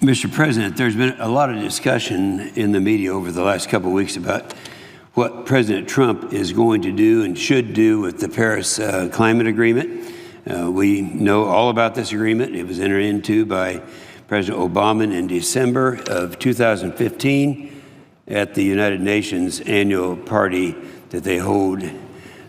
Mr. President, there's been a lot of discussion in the media over the last couple of weeks about what President Trump is going to do and should do with the Paris Climate Agreement. We know all about this agreement. It was entered into by President Obama in December of 2015 at the United Nations annual party that they hold,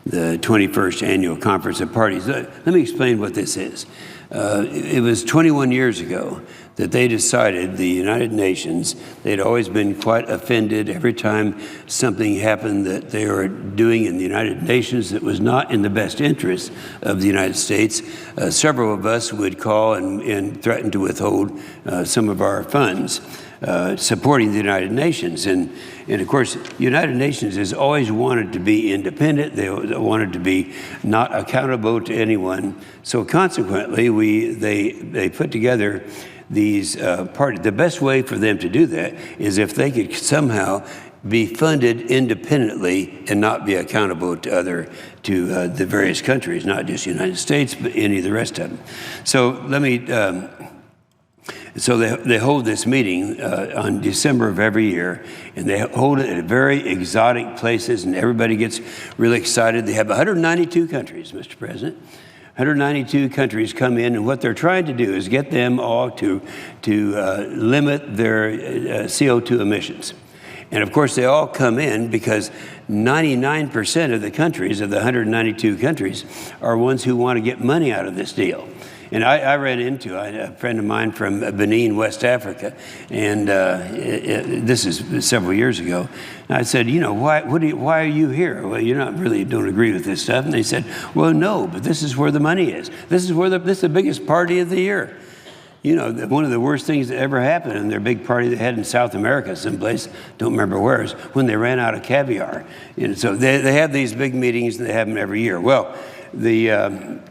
the 21st Annual Conference of Parties. Let me explain what this is. It was 21 years ago that they decided, the United Nations, they'd always been quite offended every time something happened that they were doing in the United Nations that was not in the best interest of the United States. Several of us would call and threaten to withhold some of our funds supporting the United Nations. And of course, the United Nations has always wanted to be independent. They wanted to be not accountable to anyone. So consequently, they put together these parties. The best way for them to do that is if they could somehow be funded independently and not be accountable to the various countries, not just the United States, but any of the rest of them. So let me. So they hold this meeting on December of every year, and they hold it at very exotic places, and everybody gets really excited. They have 192 countries, Mr. President. 192 countries come in, and what they're trying to do is get them all to limit their CO2 emissions. And of course, they all come in because 99% of the countries, of the 192 countries, are ones who want to get money out of this deal. And I ran into a friend of mine from Benin, West Africa, and this is several years ago. And I said, you know, why are you here? Well, you're not really don't agree with this stuff. And they said, well, no, but this is where the money is. This is the biggest party of the year. You know, one of the worst things that ever happened in their big party they had in South America someplace, don't remember where, is when they ran out of caviar. And so they have these big meetings, and they have them every year. Well, the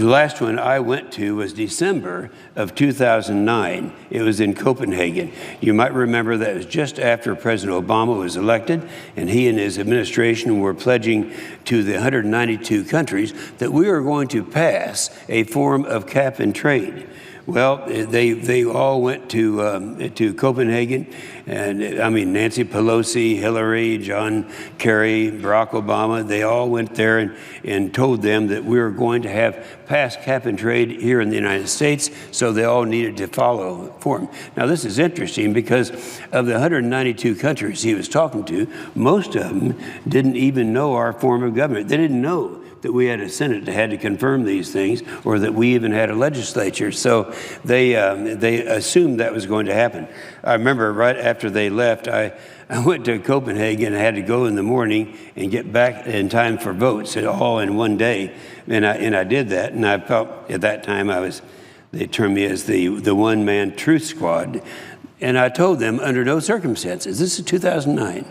last one I went to was December of 2009. It was in Copenhagen. You might remember that it was just after President Obama was elected, and he and his administration were pledging to the 192 countries that we were going to pass a form of cap and trade. Well, they all went to Copenhagen, and I mean Nancy Pelosi, Hillary, John Kerry, Barack Obama. They all went there and told them that we were going to have pass cap and trade here in the United States. So they all needed to follow for him. Now this is interesting because of the 192 countries he was talking to, most of them didn't even know our form of government. They didn't know that we had a Senate that had to confirm these things, or that we even had a legislature. So they assumed that was going to happen. I remember right after they left, I went to Copenhagen. I had to go in the morning and get back in time for votes, all in one day. And I did that, and I felt at that time they termed me as the one-man truth squad. And I told them, under no circumstances, this is 2009,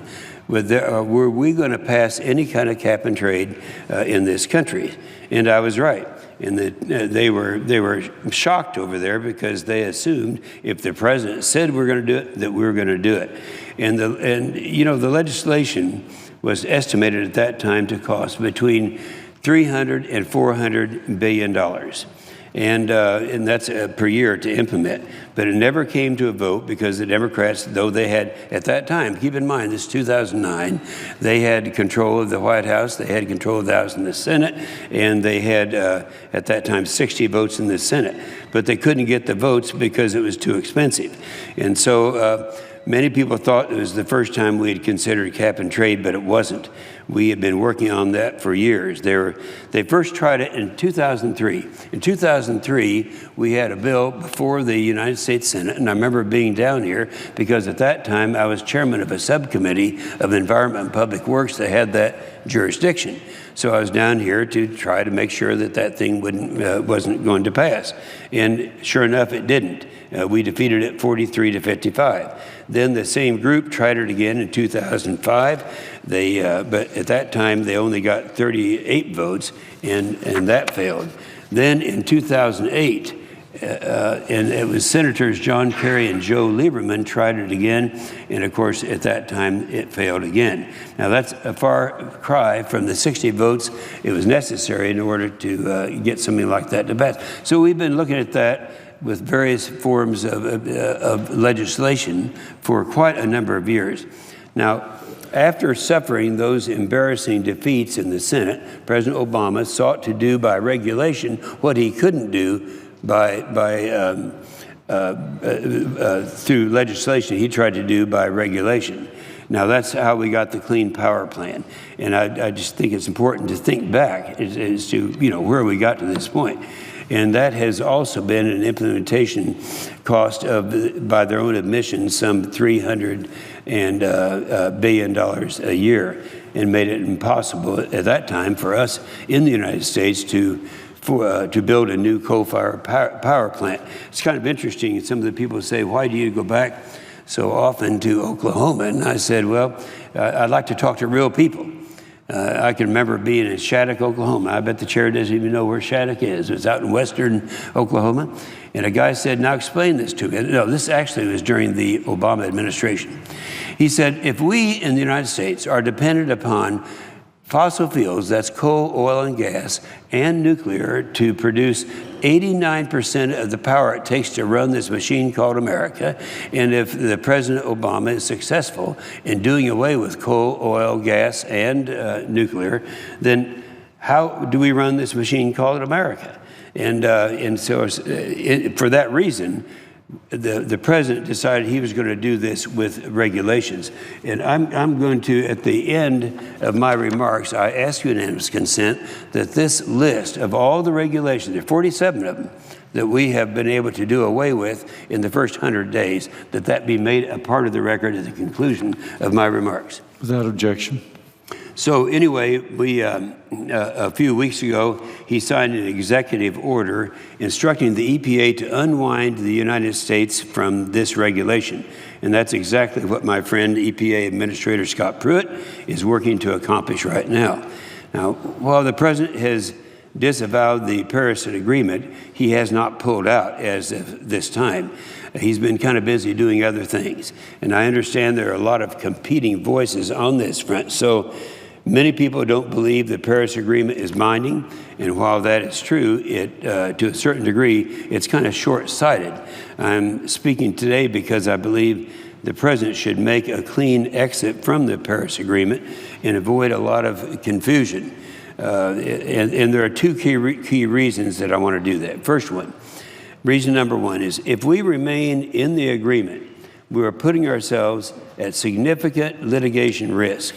were we going to pass any kind of cap and trade in this country? And I was right. And they were shocked over there because they assumed if the president said we're going to do it, that we were going to do it. And you know, the legislation was estimated at that time to cost between $300 and $400 billion. And that's per year to implement. But it never came to a vote because the Democrats, though they had, at that time, keep in mind, this is 2009, they had control of the White House, they had control of the House and the Senate, and they had, at that time, 60 votes in the Senate. But they couldn't get the votes because it was too expensive. And so many people thought it was the first time we had considered cap and trade, but it wasn't. We had been working on that for years. They first tried it in 2003. In 2003, we had a bill before the United States Senate, and I remember being down here because at that time I was chairman of a subcommittee of Environment and Public Works that had that jurisdiction. So I was down here to try to make sure that thing wasn't going to pass. And sure enough, it didn't. We defeated it 43 to 55. Then the same group tried it again in 2005. But at that time, they only got 38 votes, and that failed. Then in 2008, and it was Senators John Kerry and Joe Lieberman tried it again, and of course, at that time, it failed again. Now, that's a far cry from the 60 votes it was necessary in order to get something like that to pass. So we've been looking at that with various forms of legislation for quite a number of years. Now, after suffering those embarrassing defeats in the Senate, President Obama sought to do by regulation what he couldn't do through legislation. He tried to do by regulation. Now, that's how we got the Clean Power Plan. And I just think it's important to think back as to, where we got to this point. And that has also been an implementation cost of, by their own admission, some $300 billion a year, and made it impossible at that time for us in the United States to build a new coal-fired power plant. It's kind of interesting. Some of the people say, why do you go back so often to Oklahoma? And I said, well, I'd like to talk to real people. I can remember being in Shattuck, Oklahoma. I bet the chair doesn't even know where Shattuck is. It's out in western Oklahoma. And a guy said, now explain this to me. No, this actually was during the Obama administration. He said, if we in the United States are dependent upon fossil fuels, that's coal, oil, and gas, and nuclear, to produce 89% of the power it takes to run this machine called America, and if the President Obama is successful in doing away with coal, oil, gas, and nuclear, then how do we run this machine called America? And so for that reason, the president decided he was going to do this with regulations. And I'm going to, at the end of my remarks, I ask unanimous consent that this list of all the regulations, there are 47 of them, that we have been able to do away with in the first 100 days, that be made a part of the record at the conclusion of my remarks. Without objection. So anyway, a few weeks ago, he signed an executive order instructing the EPA to unwind the United States from this regulation. And that's exactly what my friend, EPA Administrator Scott Pruitt, is working to accomplish right now. Now, while the president has disavowed the Paris Agreement, he has not pulled out as of this time. He's been kind of busy doing other things. And I understand there are a lot of competing voices on this front. So many people don't believe the Paris Agreement is binding. And while that is true, to a certain degree, it's kind of short-sighted. I'm speaking today because I believe the president should make a clean exit from the Paris Agreement and avoid a lot of confusion. And there are two key reasons that I want to do that. First one, reason number one is if we remain in the agreement, we are putting ourselves at significant litigation risk.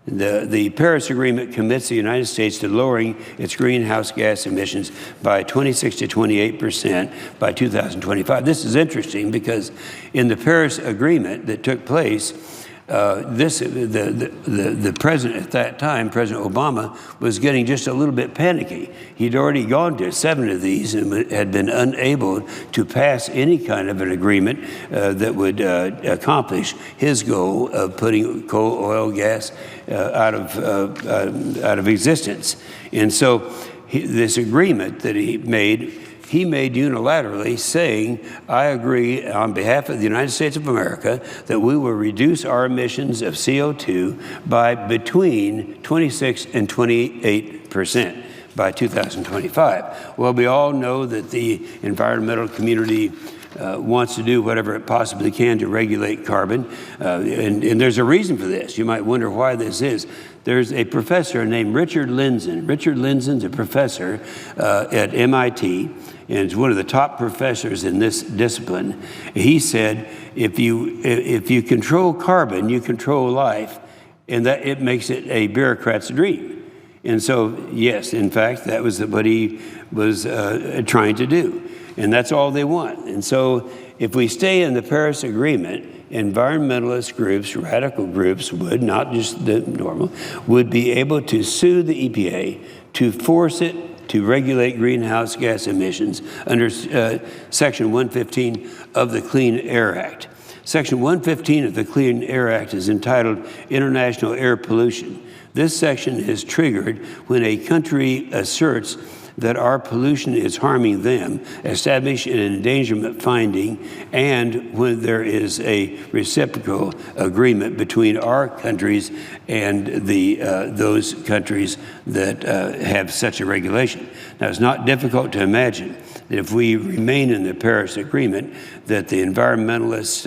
The Paris Agreement commits the United States to lowering its greenhouse gas emissions by 26 to 28% by 2025. This is interesting because in the Paris Agreement that took place, the president at that time, President Obama, was getting just a little bit panicky. He'd already gone to 7 of these and had been unable to pass any kind of an agreement that would accomplish his goal of putting coal, oil, gas out of existence. And so this agreement that he made unilaterally saying, I agree on behalf of the United States of America that we will reduce our emissions of CO2 by between 26 and 28% by 2025. Well, we all know that the environmental community wants to do whatever it possibly can to regulate carbon. And there's a reason for this. You might wonder why this is. There's a professor named Richard Lindzen. Richard Lindzen's a professor at MIT, and is one of the top professors in this discipline. He said, if you control carbon, you control life, and that it makes it a bureaucrat's dream. And so, yes, in fact, that was what he was trying to do. And that's all they want. And so if we stay in the Paris Agreement, environmentalist groups, radical groups would, not just the normal, would be able to sue the EPA to force it to regulate greenhouse gas emissions under Section 115 of the Clean Air Act. Section 115 of the Clean Air Act is entitled International Air Pollution. This section is triggered when a country asserts that our pollution is harming them, establish an endangerment finding, and when there is a reciprocal agreement between our countries and those countries that have such a regulation. Now, it's not difficult to imagine that if we remain in the Paris Agreement, that the environmentalists,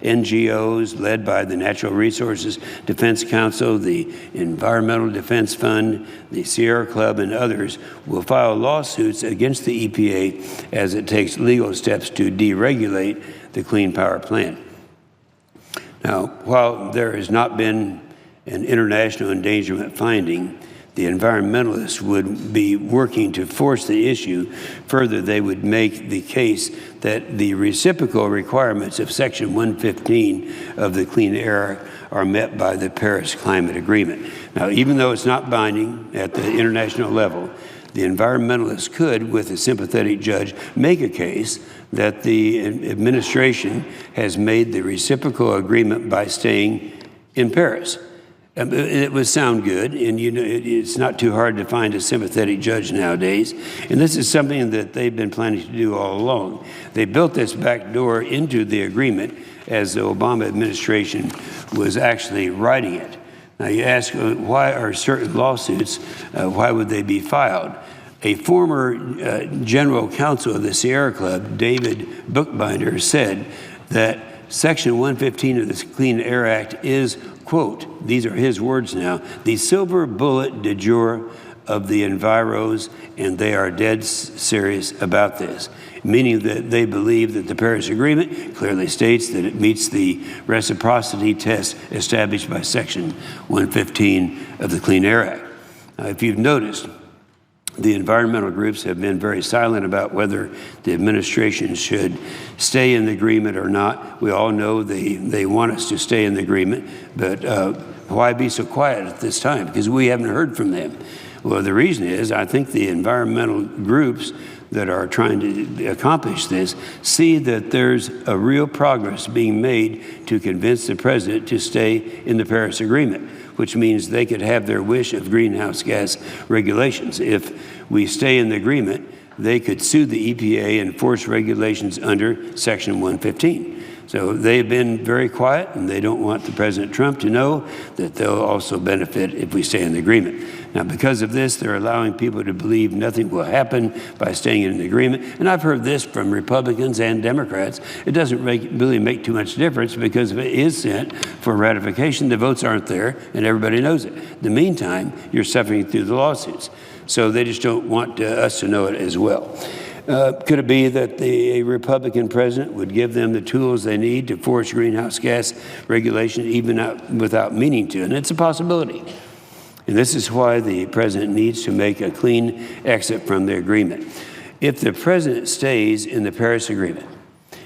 NGOs led by the Natural Resources Defense Council, the Environmental Defense Fund, the Sierra Club, and others will file lawsuits against the EPA as it takes legal steps to deregulate the Clean Power Plan. Now, while there has not been an international endangerment finding, the environmentalists would be working to force the issue. Further, they would make the case that the reciprocal requirements of Section 115 of the Clean Air Act are met by the Paris Climate Agreement. Now, even though it's not binding at the international level, the environmentalists could, with a sympathetic judge, make a case that the administration has made the reciprocal agreement by staying in Paris. It would sound good, and you know it's not too hard to find a sympathetic judge nowadays. And this is something that they've been planning to do all along. They built this back door into the agreement as the Obama administration was actually writing it. Now you ask, why are certain lawsuits, why would they be filed? A former general counsel of the Sierra Club, David Bookbinder, said that Section 115 of the Clean Air Act is, quote, these are his words now, the silver bullet de jure of the enviros, and they are dead serious about this, meaning that they believe that the Paris Agreement clearly states that it meets the reciprocity test established by Section 115 of the Clean Air Act. Now, if you've noticed, the environmental groups have been very silent about whether the administration should stay in the agreement or not. We all know they want us to stay in the agreement, but why be so quiet at this time? Because we haven't heard from them. Well, the reason is I think the environmental groups that are trying to accomplish this see that there's a real progress being made to convince the president to stay in the Paris Agreement, which means they could have their wish of greenhouse gas regulations. If we stay in the agreement, they could sue the EPA and force regulations under Section 115. So they've been very quiet, and they don't want the President Trump to know that they'll also benefit if we stay in the agreement. Now, because of this, they're allowing people to believe nothing will happen by staying in the agreement. And I've heard this from Republicans and Democrats. It doesn't really make too much difference, because if it is sent for ratification, the votes aren't there, and everybody knows it. In the meantime, you're suffering through the lawsuits. So they just don't want us to know it as well. Could it be that a Republican president would give them the tools they need to force greenhouse gas regulation even without meaning to? And it's a possibility. And this is why the president needs to make a clean exit from the agreement. If the president stays in the Paris Agreement,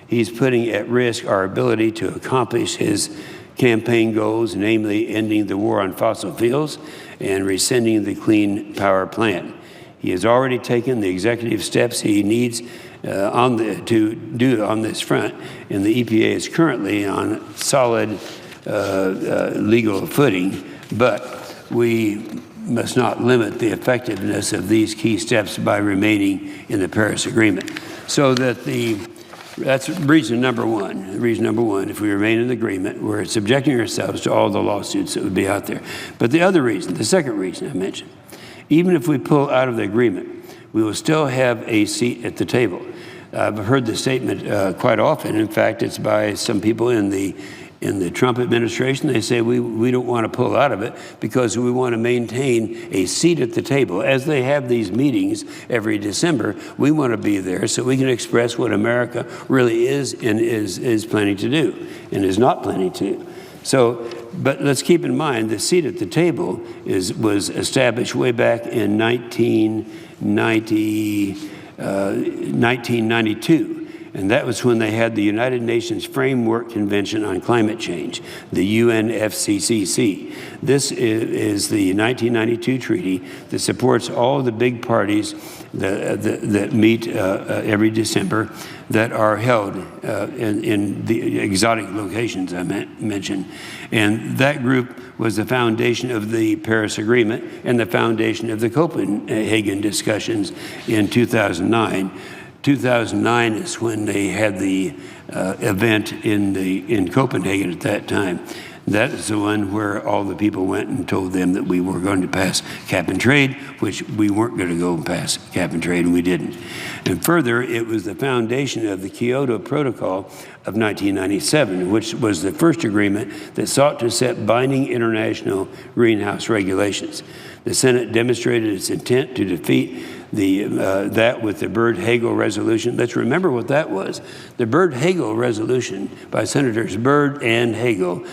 he's putting at risk our ability to accomplish his campaign goals, namely ending the war on fossil fuels and rescinding the Clean Power Plan. He has already taken the executive steps he needs to do on this front, and the EPA is currently on solid legal footing, but we must not limit the effectiveness of these key steps by remaining in the Paris Agreement. So that that's reason number one. Reason number one, if we remain in the agreement, we're subjecting ourselves to all the lawsuits that would be out there. But the other reason, the second reason I mentioned, even if we pull out of the agreement, we will still have a seat at the table. I've heard the statement quite often. In fact, it's by some people in the Trump administration. They say we don't want to pull out of it because we want to maintain a seat at the table. As they have these meetings every December, we want to be there so we can express what America really is and is planning to do and is not planning to do. So, but let's keep in mind the seat at the table was established way back in 1992. And that was when they had the United Nations Framework Convention on Climate Change, the UNFCCC. This is the 1992 treaty that supports all the big parties that meet every December that are held in the exotic locations I mentioned. And that group was the foundation of the Paris Agreement and the foundation of the Copenhagen discussions in 2009. 2009 is when they had the event in Copenhagen at that time. That is the one where all the people went and told them that we were going to pass cap and trade, which we weren't going to go and pass cap and trade, and we didn't. And further, it was the foundation of the Kyoto Protocol of 1997, which was the first agreement that sought to set binding international greenhouse regulations. The Senate demonstrated its intent to defeat that with the Byrd-Hagel resolution. Let's remember what that was. The Byrd-Hagel resolution by Senators Byrd and Hagel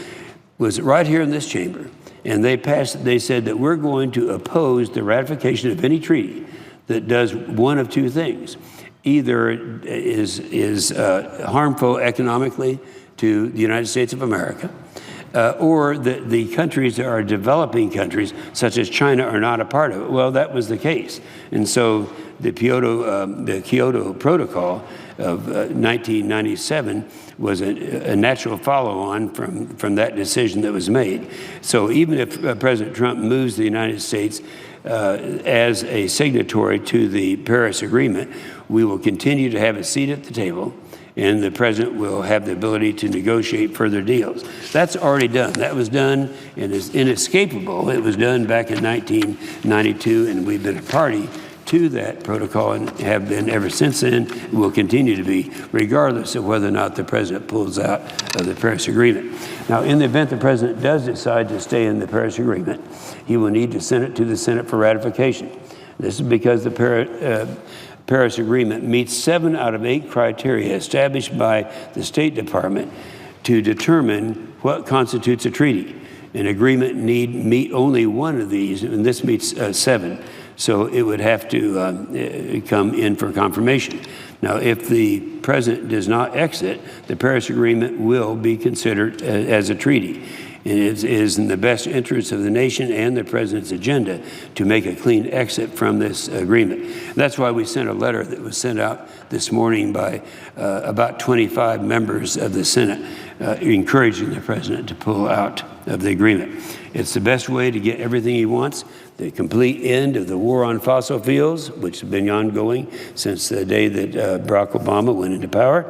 was right here in this chamber, and they said that we're going to oppose the ratification of any treaty that does one of two things. Either is harmful economically to the United States of America, or the countries that are developing countries, such as China, are not a part of it. Well, that was the case. And so the Kyoto Protocol of 1997 was a natural follow-on from that decision that was made. So even if President Trump moves the United States as a signatory to the Paris Agreement, we will continue to have a seat at the table, and the president will have the ability to negotiate further deals. That's already done. That was done and is inescapable. It was done back in 1992, and we've been a party to that protocol and have been ever since then, and will continue to be, regardless of whether or not the president pulls out of the Paris Agreement. Now, in the event the president does decide to stay in the Paris Agreement, he will need to send it to the Senate for ratification. This is because the Paris Agreement meets 7 out of 8 criteria established by the State Department to determine what constitutes a treaty. An agreement need meet only one of these, and this meets 7. So it would have to come in for confirmation. Now, if the president does not exit, the Paris Agreement will be considered as a treaty. And it is in the best interest of the nation and the president's agenda to make a clean exit from this agreement. That's why we sent a letter that was sent out this morning by about 25 members of the Senate, encouraging the president to pull out of the agreement. It's the best way to get everything he wants: the complete end of the war on fossil fuels, which has been ongoing since the day that Barack Obama went into power,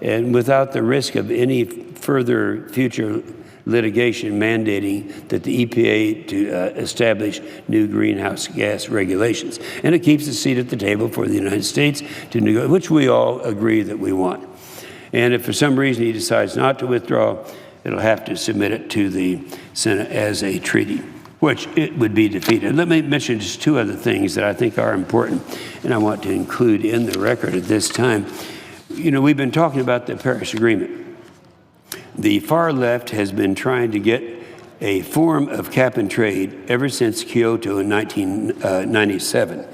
and without the risk of any further future litigation mandating that the EPA to establish new greenhouse gas regulations. And it keeps a seat at the table for the United States to negotiate, which we all agree that we want. And if for some reason he decides not to withdraw, it'll have to submit it to the Senate as a treaty, which it would be defeated. Let me mention just 2 other things that I think are important, and I want to include in the record at this time. You know, we've been talking about the Paris Agreement. The far left has been trying to get a form of cap and trade ever since Kyoto in 1997.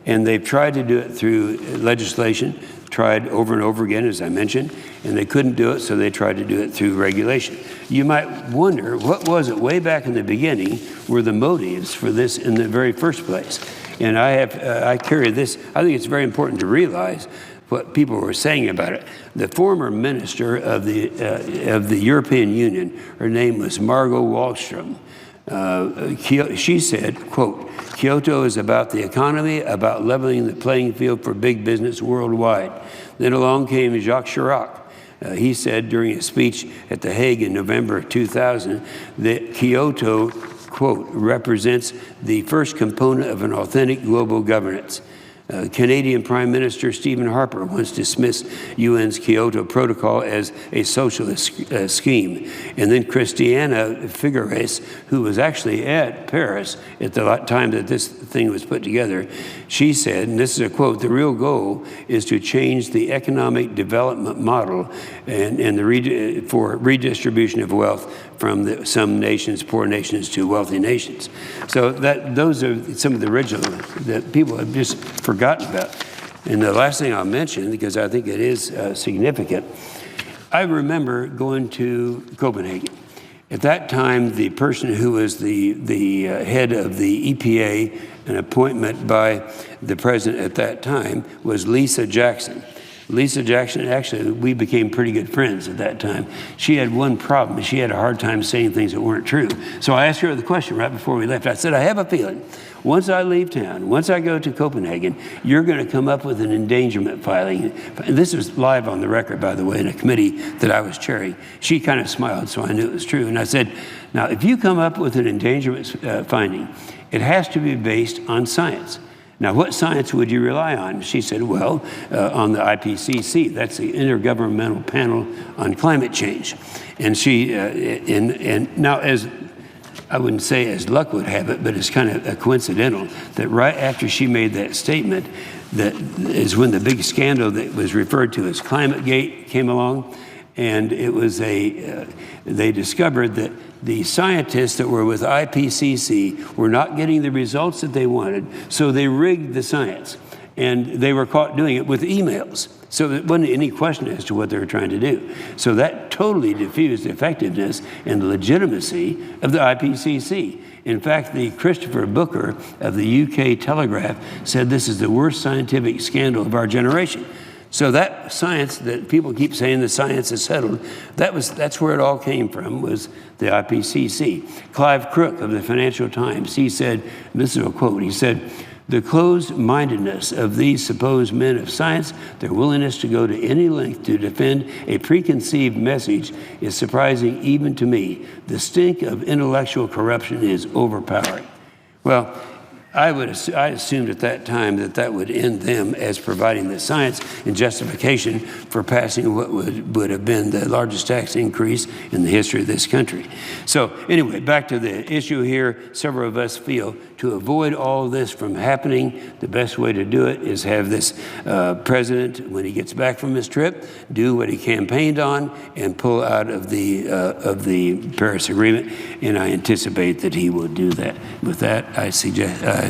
And they've tried to do it through legislation, tried over and over again, as I mentioned, and they couldn't do it, so they tried to do it through regulation. You might wonder, what was it way back in the beginning were the motives for this in the very first place? And I carry this. I think it's very important to realize what people were saying about it. The former minister of the European Union, her name was Margot Wallström. She said, quote, "Kyoto is about the economy, about leveling the playing field for big business worldwide." Then along came Jacques Chirac. He said during a speech at The Hague in November of 2000 that Kyoto, quote, "represents the first component of an authentic global governance." Canadian Prime Minister Stephen Harper once dismissed UN's Kyoto Protocol as a socialist scheme. And then Christiana Figueres, who was actually at Paris at the time that this thing was put together, she said, and this is a quote, "The real goal is to change the economic development model and for redistribution of wealth from some nations, poor nations, to wealthy nations." So those are some of the original that people have just forgotten about. And the last thing I'll mention, because I think it is significant, I remember going to Copenhagen. At that time, the person who was the head of the EPA, an appointment by the president at that time, was Lisa Jackson. Lisa Jackson, actually, we became pretty good friends at that time. She had one problem. She had a hard time saying things that weren't true. So I asked her the question right before we left. I said, I have a feeling once I leave town, once I go to Copenhagen, you're going to come up with an endangerment filing. And this was live on the record, by the way, in a committee that I was chairing. She kind of smiled, so I knew it was true. And I said, now, if you come up with an endangerment finding, it has to be based on science. Now, what science would you rely on? She said, well, on the IPCC. That's the Intergovernmental Panel on Climate Change. And she, and now, as I wouldn't say as luck would have it, but it's kind of coincidental that right after she made that statement, that is when the big scandal that was referred to as ClimateGate came along. And it was they discovered that the scientists that were with IPCC were not getting the results that they wanted, so they rigged the science. And they were caught doing it with emails. So there wasn't any question as to what they were trying to do. So that totally diffused the effectiveness and legitimacy of the IPCC. In fact, the Christopher Booker of the UK Telegraph said this is the worst scientific scandal of our generation. So that science that people keep saying the science is settled, that's where it all came from, was the IPCC. Clive Crook of the Financial Times, he said, this is a quote, he said, the closed-mindedness of these supposed men of science, their willingness to go to any length to defend a preconceived message is surprising even to me. The stink of intellectual corruption is overpowering. Well, I assumed at that time that would end them as providing the science and justification for passing what would have been the largest tax increase in the history of this country. So anyway, back to the issue here. Several of us feel to avoid all of this from happening, the best way to do it is have this president, when he gets back from his trip, do what he campaigned on and pull out of the Paris Agreement. And I anticipate that he will do that. With that, I suggest